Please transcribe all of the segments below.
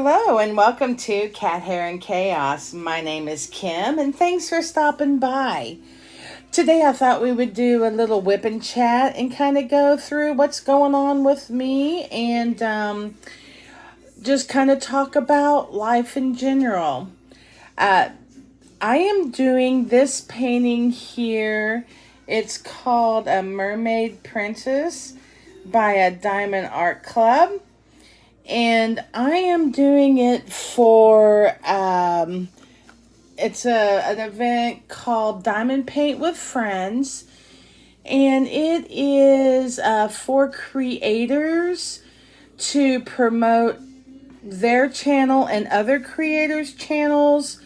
Hello and welcome to Cat Hair and Chaos. My name is Kim and thanks for stopping by. Today I thought we would do a little whip and chat and kind of go through what's going on with me and just kind of talk about life in general. I am doing this painting here. It's called A Mermaid Princess by a Diamond Art Club. And I am doing it for, it's an event called Diamond Paint with Friends. And it is for creators to promote their channel and other creators' channels.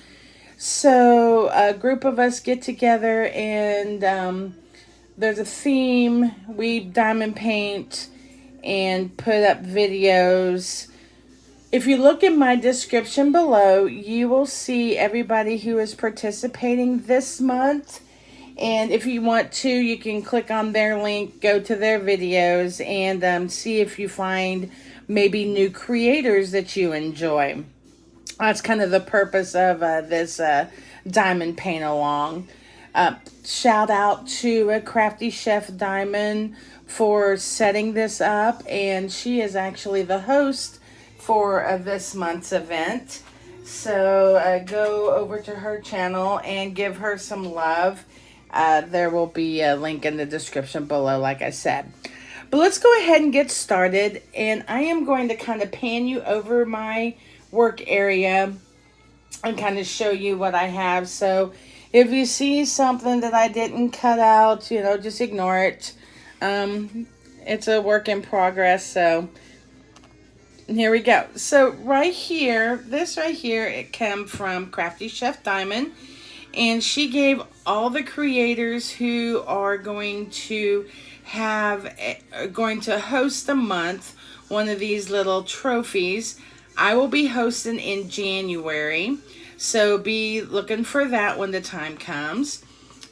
So a group of us get together and there's a theme. We diamond paint and put up videos. If you look in my description below, you will see everybody who is participating this month. And if you want to, you can click on their link, go to their videos, and see if you find maybe new creators that you enjoy. That's kind of the purpose of this diamond paint along. Shout out to Crafty Chef Diamond for setting this up, and she is actually the host for this month's event. So go over to her channel and give her some love. There will be a link in the description below, like I said. But let's go ahead and get started, and I am going to kind of pan you over my work area and kind of show you what I have. So if you see something that I didn't cut out, just ignore it. It's a work in progress, so here we go. So right here, this right here, it came from Crafty Chef Diamond, and she gave all the creators who are going to host a month one of these little trophies. I will be hosting in January, so be looking for that when the time comes.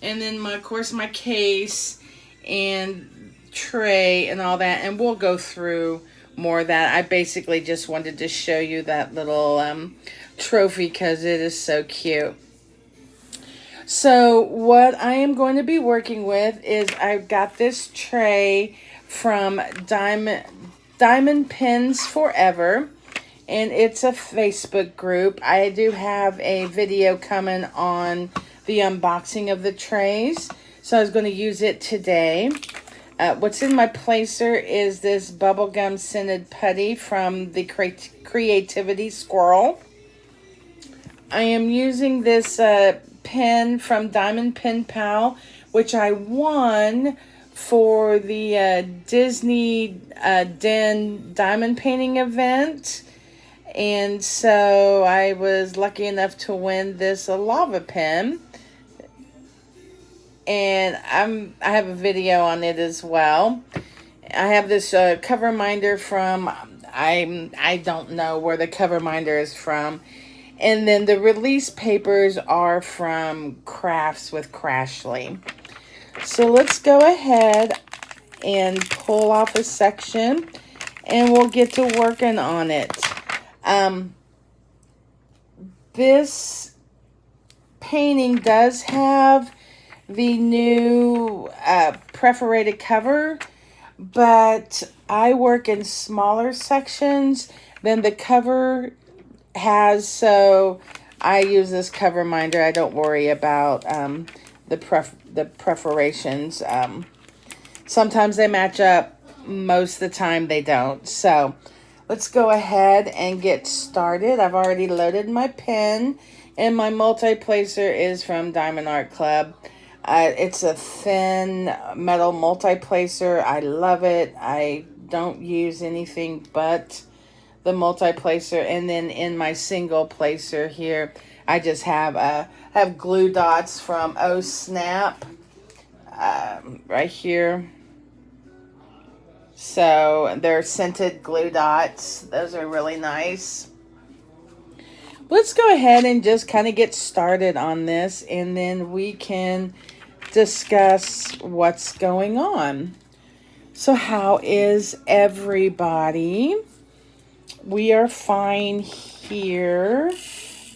And then of course my case and tray and all that, and we'll go through more of that. I basically just wanted to show you that little trophy because it is so cute. So what I am going to be working with is I've got this tray from Diamond Pins Forever, and it's a Facebook group. I do have a video coming on the unboxing of the trays, so I was going to use it today. What's in my placer is this bubblegum scented putty from the Creativity Squirrel. I am using this pen from Diamond Pen Pal, which I won for the Disney Den diamond painting event. And so I was lucky enough to win this lava pen. And I have a video on it as well. I have this cover minder from, I don't know where the cover minder is from. And then the release papers are from Crafts with Crashly. So let's go ahead and pull off a section and we'll get to working on it. This painting does have the new perforated cover, but I work in smaller sections than the cover has, so I use this cover minder. I don't worry about the perforations. Sometimes they match up, most of the time they don't. So let's go ahead and get started. I've already loaded my pen, and my multi-placer is from Diamond Art Club. It's a thin metal multi-placer. I love it. I don't use anything but the multi-placer. And then in my single placer here, I just have glue dots from Oh Snap right here. So they're scented glue dots. Those are really nice. Let's go ahead and just kind of get started on this, and then we can discuss what's going on. So how is everybody? we are fine here.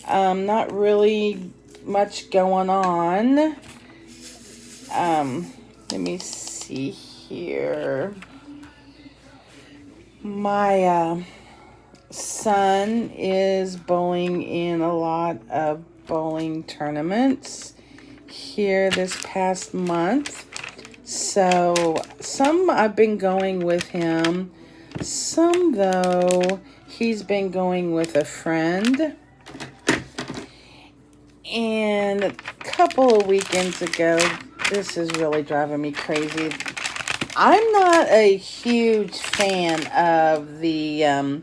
Not really much going on. Let me see here. My son is bowling in a lot of bowling tournaments here this past month. So some I've been going with him. Some, though, he's been going with a friend. And a couple of weekends ago, this is really driving me crazy. I'm not a huge fan of the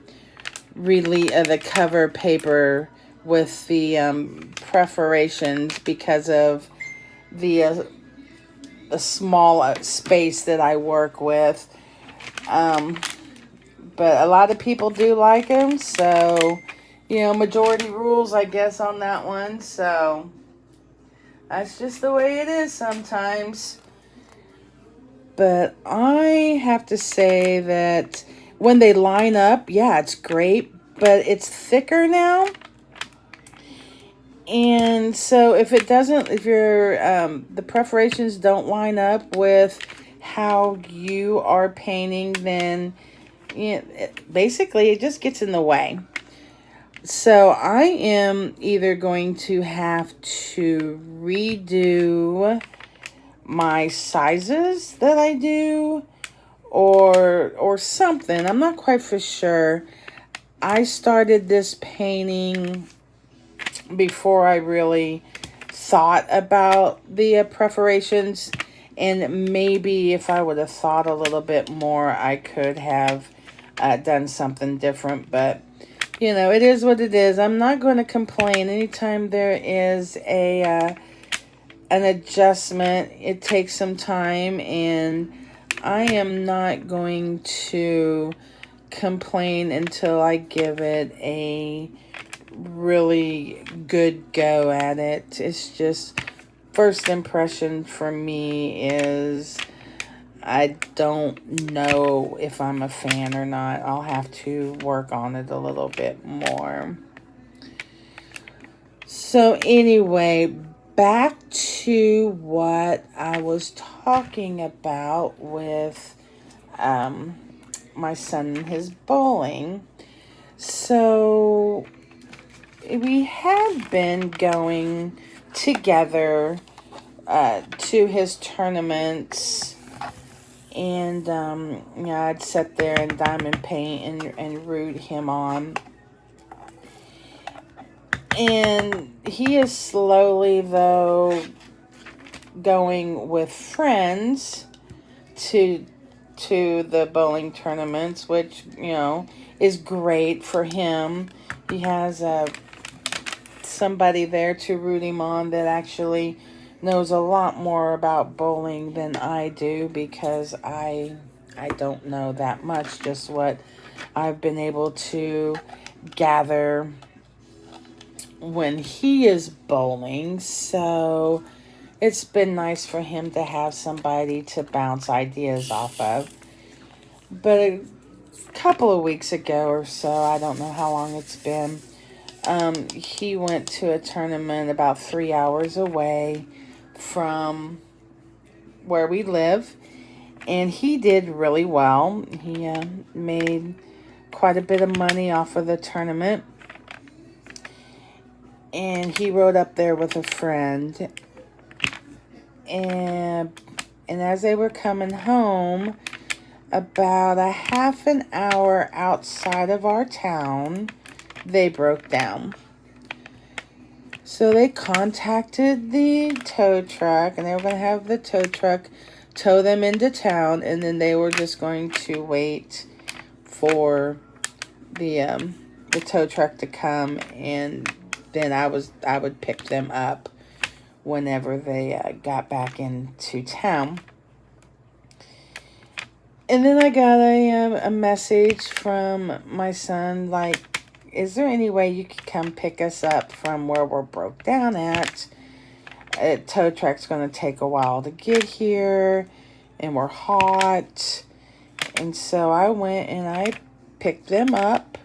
the cover paper with the perforations because of the small space that I work with. But a lot of people do like them, so, majority rules, I guess, on that one. So that's just the way it is sometimes. But I have to say that when they line up, yeah, it's great, but it's thicker now. And so if the perforations don't line up with how you are painting, then basically it just gets in the way. So I am either going to have to redo my sizes that I do or something. I'm not quite for sure. I started this painting before I really thought about the perforations, and maybe if I would have thought a little bit more, I could have done something different. But it is what it is. I'm not going to complain. Anytime there is an adjustment, it takes some time, and I am not going to complain until I give it a really good go at it. It's just, first impression for me is I don't know if I'm a fan or not. I'll have to work on it a little bit more. So anyway, back to what I was talking about with my son and his bowling. So we had been going together to his tournaments, and I'd sit there and diamond paint and root him on. And he is slowly, though, going with friends to the bowling tournaments, which, is great for him. He has somebody there to root him on that actually knows a lot more about bowling than I do, because I don't know that much, just what I've been able to gather when he is bowling. So it's been nice for him to have somebody to bounce ideas off of. But a couple of weeks ago or so, I don't know how long it's been, he went to a tournament about 3 hours away from where we live, and he did really well. He made quite a bit of money off of the tournament, and he rode up there with a friend, and as they were coming home, about a half an hour outside of our town, they broke down. So they contacted the tow truck, and they were going to have the tow truck tow them into town, and then they were just going to wait for the tow truck to come, and then I would pick them up whenever they got back into town. And then I got a message from my son, like, is there any way you could come pick us up from where we're broke down at? Tow truck's going to take a while to get here, and we're hot. And so I went and I picked them up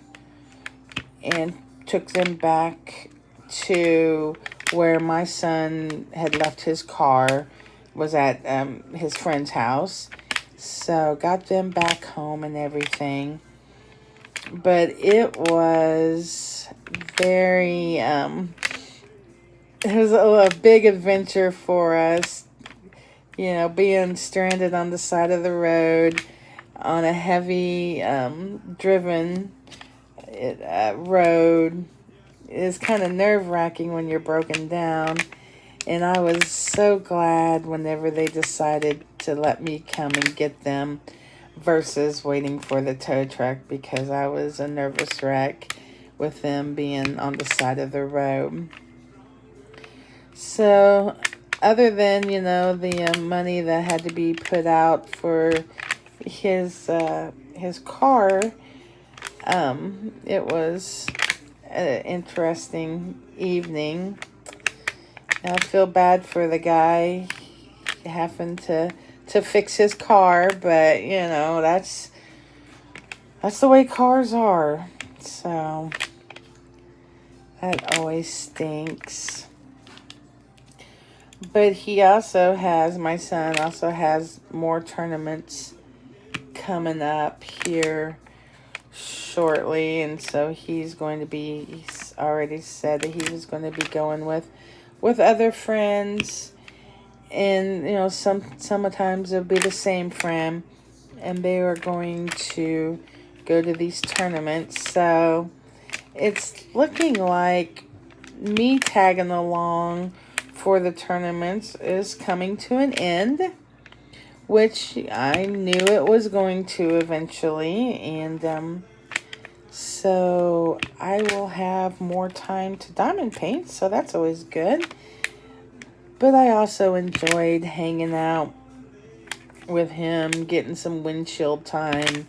and took them back to where my son had left his car, was at his friend's house. So got them back home and everything. But it was very, it was a big adventure for us, being stranded on the side of the road on a heavy driven road. It's kind of nerve-wracking when you're broken down. And I was so glad whenever they decided to let me come and get them versus waiting for the tow truck, because I was a nervous wreck with them being on the side of the road. So other than, the money that had to be put out for his car, it was an interesting evening. I feel bad for the guy having to fix his car, but that's the way cars are. So that always stinks. But my son also has more tournaments coming up here shortly, and so he's already said that he was going to be going with other friends, and sometimes it'll be the same friend, and they are going to go to these tournaments. So it's looking like me tagging along for the tournaments is coming to an end, which I knew it was going to eventually, and so I will have more time to diamond paint, so that's always good. But I also enjoyed hanging out with him, getting some windshield time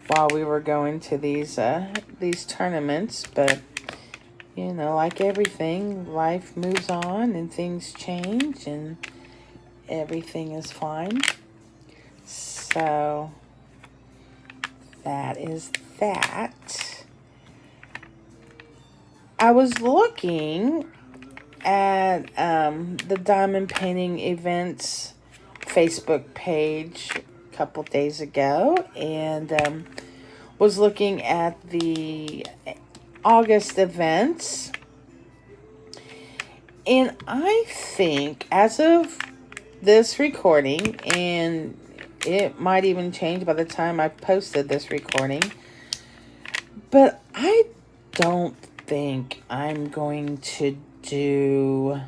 while we were going to these tournaments. But like everything, life moves on and things change, and everything is fine. So that is that. I was looking at the Diamond Painting Events Facebook page a couple days ago, and was looking at the August events. And I think, as of this recording, and it might even change by the time I posted this recording, but I don't think I'm going to do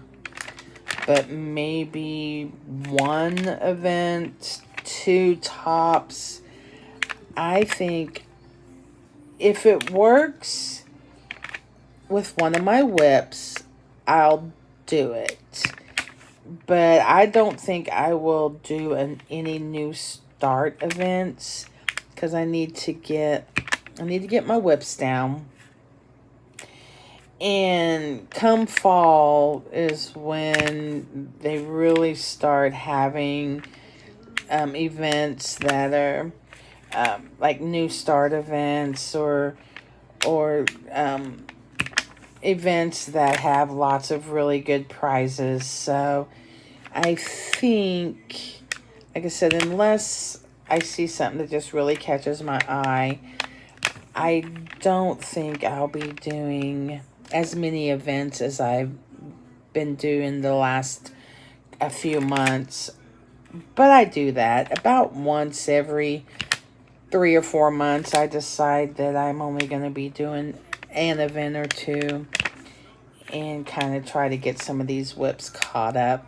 but maybe one event, two tops. I think if it works with one of my WIPs, I'll do it. But I don't think I will do any new start events, because I need to get my WIPs down. And come fall is when they really start having events that are like new start events, or events that have lots of really good prizes. So I think, like I said, unless I see something that just really catches my eye, I don't think I'll be doing as many events as I've been doing the last a few months. But I do that about once every 3 or 4 months. I decide that I'm only going to be doing an event or two, and kind of try to get some of these WIPs caught up.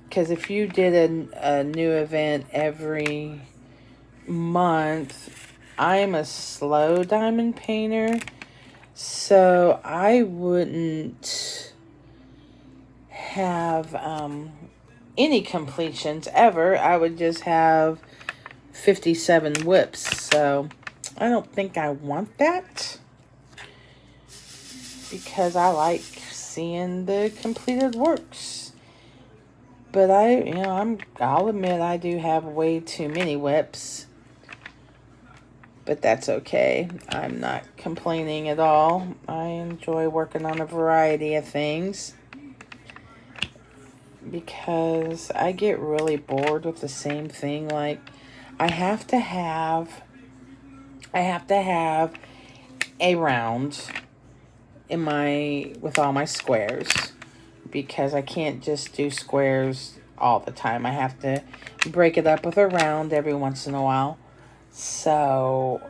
Because if you did a new event every month, I'm a slow diamond painter, so I wouldn't have any completions ever. I would just have 57 WIPs. So I don't think I want that, because I like seeing the completed works. But I'll admit I do have way too many WIPs. but that's okay. I'm not complaining at all. I enjoy working on a variety of things because I get really bored with the same thing. Like, I have to have a round in with all my squares, because I can't just do squares all the time. I have to break it up with a round every once in a while. So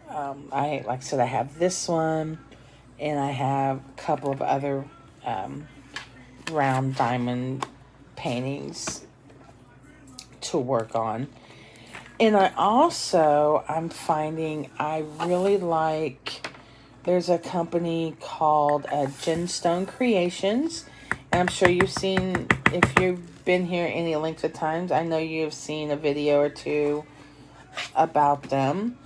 like I said, I have this one, and I have a couple of other round diamond paintings to work on. And I'm finding I really like, there's a company called Gemstone Creations. And I'm sure you've seen, if you've been here any length of times, I know you've seen a video or two about them.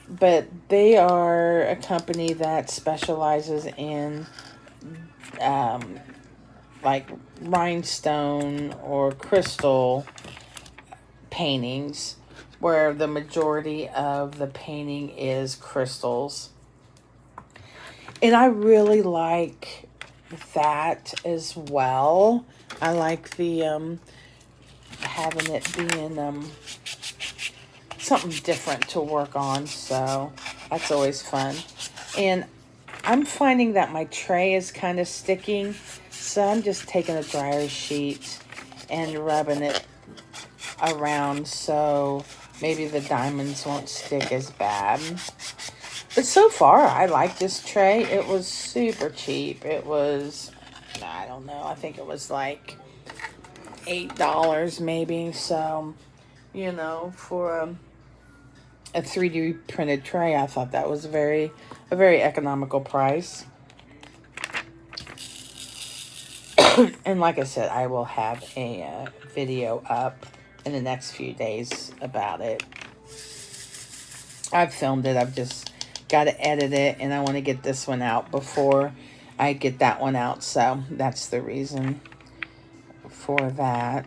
But they are a company that specializes in like rhinestone or crystal paintings, where the majority of the painting is crystals. And I really like that as well. I like the having it being something different to work on, so that's always fun. And I'm finding that my tray is kind of sticking, so I'm just taking a dryer sheet and rubbing it around so maybe the diamonds won't stick as bad. But so far, I like this tray. It was super cheap. It was, I don't know, I think it was like $8 maybe. So, you know, for a 3D printed tray, I thought that was a very economical price. And like I said, I will have a video up in the next few days about it. I've filmed it. I've just got to edit it, and I want to get this one out before I get that one out. So that's the reason for that.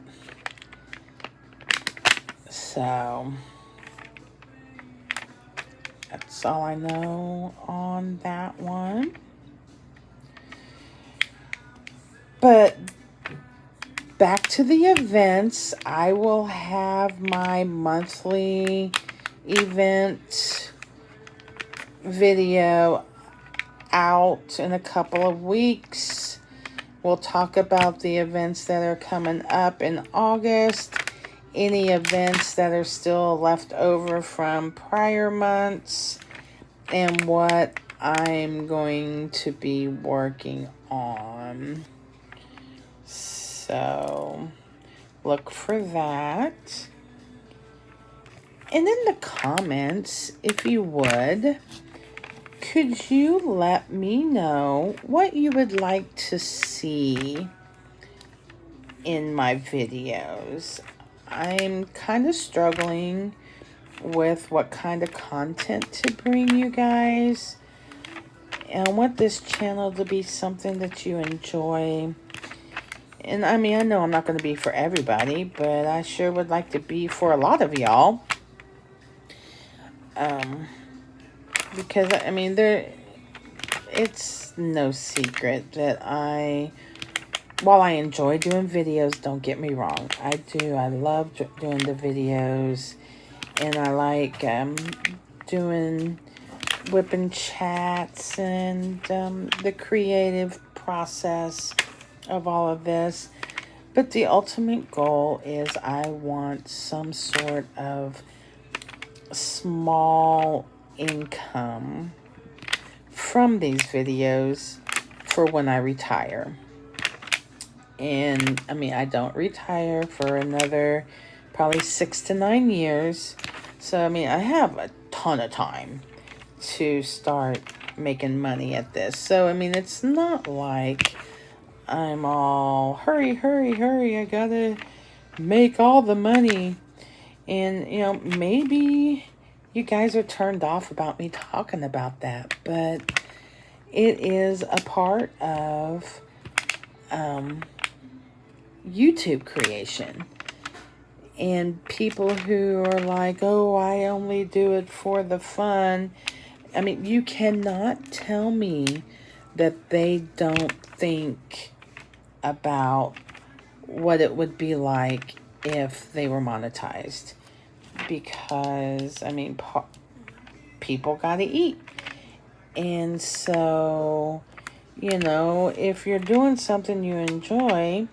So that's all I know on that one. But back to the events. I will have my monthly event video out in a couple of weeks. We'll talk about the events that are coming up in August, any events that are still left over from prior months, and what I'm going to be working on. So look for that. And in the comments, if you would, could you let me know what you would like to see in my videos? I'm kind of struggling with what kind of content to bring you guys. And I want this channel to be something that you enjoy. And I mean, I know I'm not going to be for everybody, but I sure would like to be for a lot of y'all. Because, I mean, it's no secret that while I enjoy doing videos, don't get me wrong, I do. I love doing the videos, and I like doing WIP and chats and the creative process of all of this. But the ultimate goal is I want some sort of small income from these videos for when I retire. And I mean, I don't retire for another probably 6 to 9 years. So I mean, I have a ton of time to start making money at this. So I mean, it's not like I'm all hurry, I gotta make all the money. And, you know, maybe you guys are turned off about me talking about that, but it is a part of YouTube creation. And people who are like, oh, I only do it for the fun. I mean, you cannot tell me that they don't think about what it would be like if they were monetized. Because, I mean, people got to eat. And so, if you're doing something you enjoy,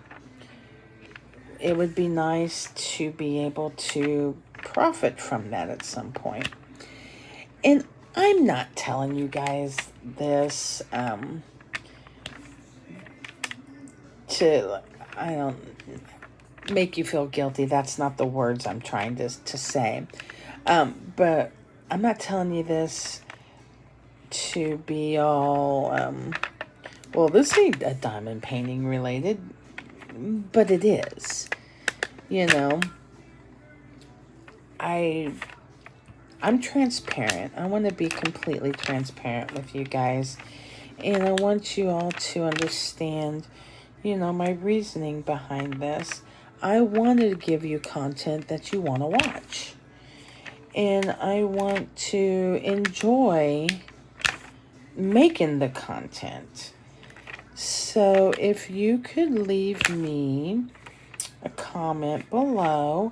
it would be nice to be able to profit from that at some point. And I'm not telling you guys this to, I don't make you feel guilty. That's not the words I'm trying to say. But I'm not telling you this to be all, well, this ain't a diamond painting related, but it is. I'm transparent. I want to be completely transparent with you guys. And I want you all to understand, my reasoning behind this. I want to give you content that you want to watch. And I want to enjoy making the content. So if you could leave me a comment below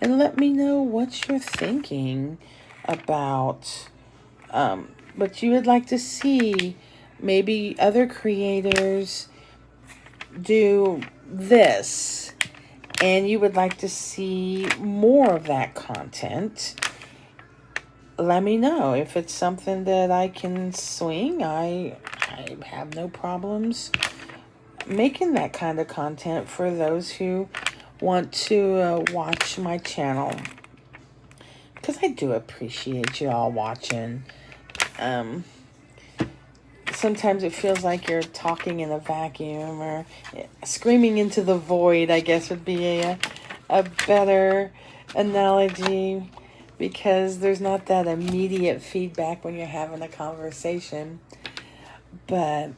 and let me know what you're thinking about what you would like to see. Maybe other creators do this and you would like to see more of that content. Let me know. If it's something that I can swing, I have no problems making that kind of content for those who want to watch my channel. Because I do appreciate you all watching. Sometimes it feels like you're talking in a vacuum or screaming into the void, I guess would be a better analogy, because there's not that immediate feedback when you're having a conversation. But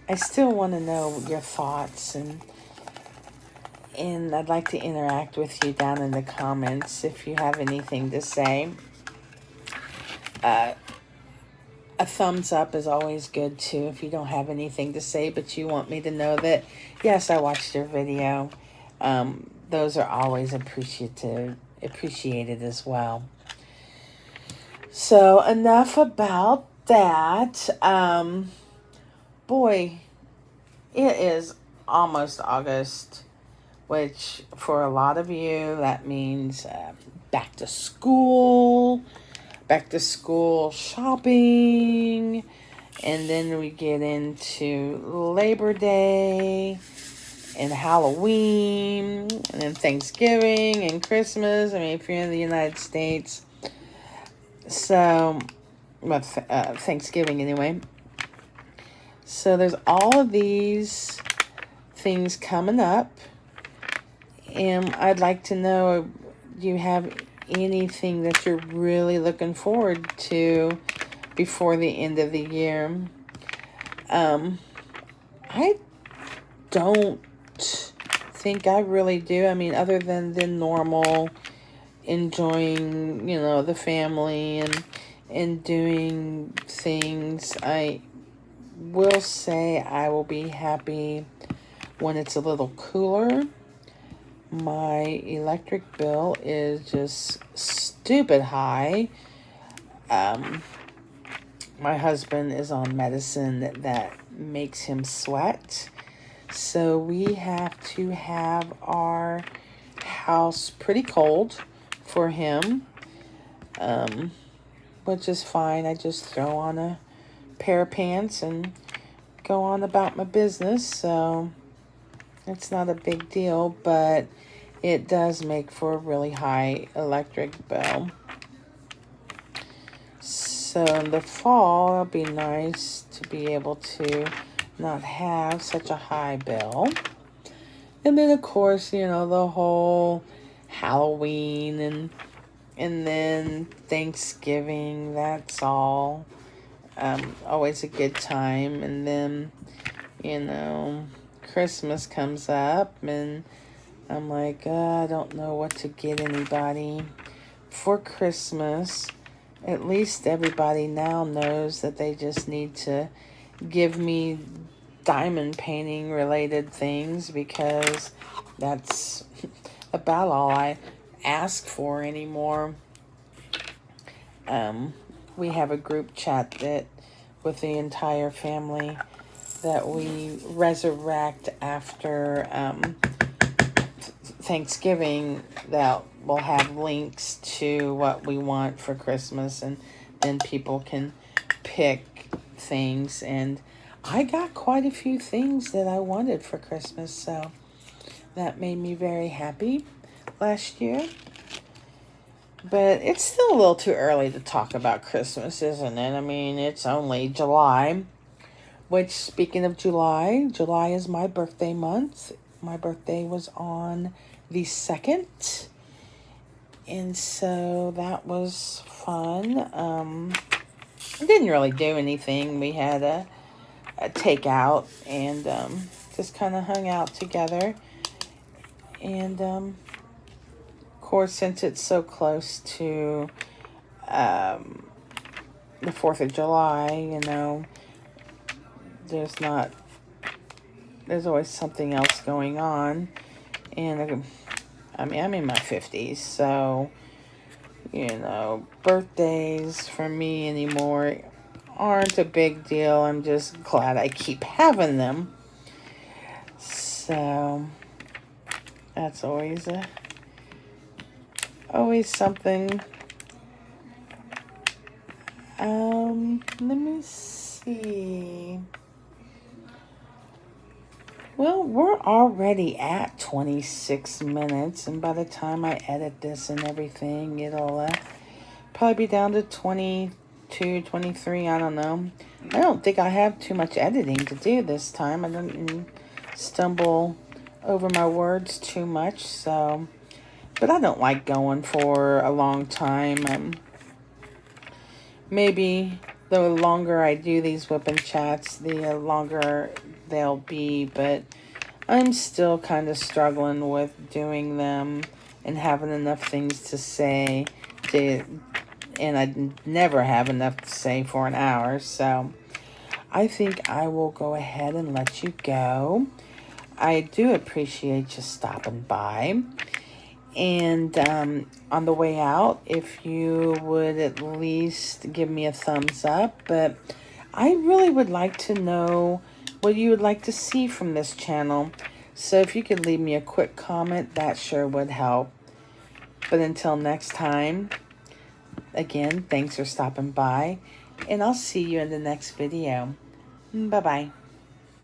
I still want to know your thoughts, and I'd like to interact with you down in the comments if you have anything to say. A thumbs up is always good too if you don't have anything to say, but you want me to know that, yes, I watched your video. Those are always appreciated as well. So enough about that. Boy, it is almost August, which for a lot of you, that means back to school shopping, and then we get into Labor Day and Halloween, and then Thanksgiving and Christmas. I mean, if you're in the United States. So, well, Thanksgiving anyway. So there's all of these things coming up, and I'd like to know, do you have anything that you're really looking forward to before the end of the year? I don't think I really do. I mean, other than the normal enjoying, the family and doing things, I will say I will be happy when it's a little cooler. My electric bill is just stupid high. My husband is on medicine that makes him sweat. So we have to have our house pretty cold for him, which is fine. I just throw on a pair of pants and go on about my business. So it's not a big deal, but it does make for a really high electric bill. So in the fall, it'll be nice to be able to not have such a high bill. And then, of course, the whole Halloween and then Thanksgiving, that's all always a good time. And then, Christmas comes up, and I'm like, I don't know what to get anybody for Christmas. At least everybody now knows that they just need to give me diamond painting related things, because that's about all I ask for anymore. We have a group chat that with the entire family that we resurrect after Thanksgiving, that will have links to what we want for Christmas, and then people can pick things. And I got quite a few things that I wanted for Christmas, so that made me very happy last year. But it's still a little too early to talk about Christmas, isn't it? I mean, it's only July. Which, speaking of July, July is my birthday month. My birthday was on the 2nd. And so that was fun. Didn't really do anything. We had a takeout and just kind of hung out together. And, of course, since it's so close to the 4th of July, you know, there's always something else going on. And I mean, I'm in my 50s, so, you know, birthdays for me anymore aren't a big deal. I'm just glad I keep having them. So that's always something. Let me see. Well, we're already at 26 minutes, and by the time I edit this and everything, it'll probably be down to 22, 23, I don't know. I don't think I have too much editing to do this time. I didn't stumble over my words too much, so. But I don't like going for a long time. Maybe the longer I do these WIP and chats, the longer they'll be, but I'm still kind of struggling with doing them and having enough things to say and I never have enough to say for an hour, so I think I will go ahead and let you go. I do appreciate you stopping by. And on the way out, if you would at least give me a thumbs up. But I really would like to know what you would like to see from this channel. So if you could leave me a quick comment, that sure would help. But until next time, again, thanks for stopping by. And I'll see you in the next video. Bye-bye.